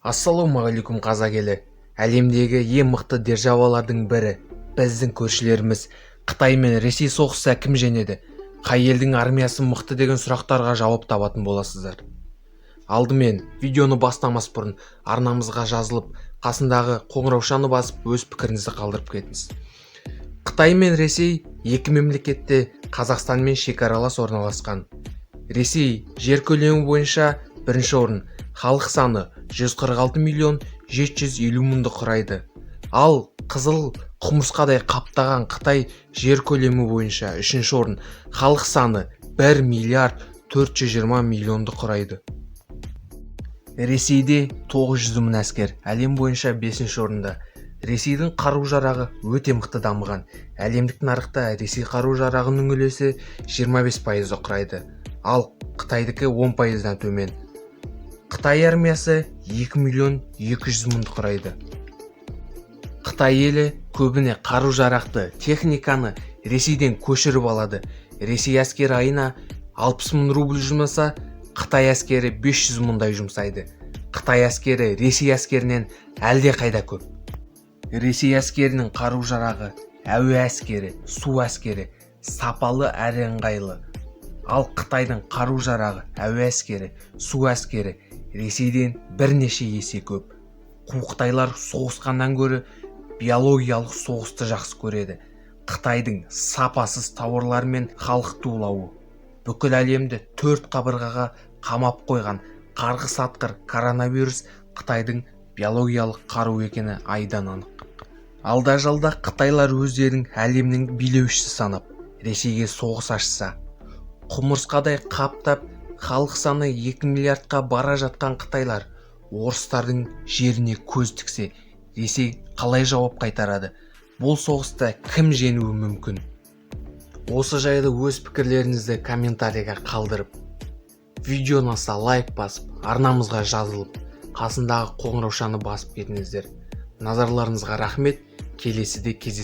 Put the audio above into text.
Ассалаумағалейкум қазақ елі. Әлемдегі ең мықты державалардың бірі біздің көршілеріміз Қытай мен Ресей соғысса кім жеңеді? Қай елдің армиясы мықты деген сұрақтарға жауап табатын боласыздар. Алдымен видеоны бастамас бұрын арнамызға жазылып, қасындағы қоңыраушаны басып өз пікіріңізді қалдырып кетіңіз. Қытай мен Ресей екі мемлекетте Қазақстанмен шекаралас орналасқан. Ресей жер көлемі бойынша бірінші орын, халық саны 146 миллион 750 мыңды құрайды. Ал қызыл құмырсқадай қаптаған Қытай жер көлемі бойынша үшінші орын, халық саны 1 миллиард 420 миллионды құрайды. Ресейде 900 мың әскер, әлем бойынша 5-ші орында. Ресейдің қару-жарағы өте мықты дамыған. Әлемдік нарықта Ресей қару-жарағының үлесі 25% құрайды, ал Қытайдікі 10%-дан төмен. Қытай армиясы 2 миллион 200 мыңды құрайды. Қытай елі көбіне қару-жарақты, техниканы Ресейден көшіріп алады. Ресей әскері айына 60 мың рубль жұмсаса, Қытай әскері 500 мыңдай жұмсайды. Қытай әскері Ресей әскерінен әлде қайда көп. Ресей әскерінің қару-жарағы әуе әскері, су әскері сапалы әрі ыңғайлы. Ал Қытайдың қару-жарағы әуе әскері, су әскері Ресейден бірнеше есе көп. Қытайлар соғысқаннан гөрі биологиялық соғысты жақсы көреді. Қытайдың сапасыз тауарлар мен халық тулауы бүкіл әлемді төрт қабырғаға қамап қойған қарғыс атқыр коронавирус Қытайдың биологиялық қару екені айдан анық. Алда-жалда Қытайлар өздерін әлемнің билеушісі санап, Ресейге соғыс ашса, құмырсқадай қаптап, халық саны 2 миллиардқа бара жатқан Қытайлар орыстардың жеріне көз тіксе, Ресей қалай жауап қайтарады? Бұл соғыста кім жеңуі мүмкін? Осы жайлы өз пікірлеріңізді комментарийға қалдырып, видеоны аса лайк басып, арнамызға жазылып, қасындағы қоңыраушаны басып кетіңіздер. Назарларыңызға рахмет. Келесіде кездескенше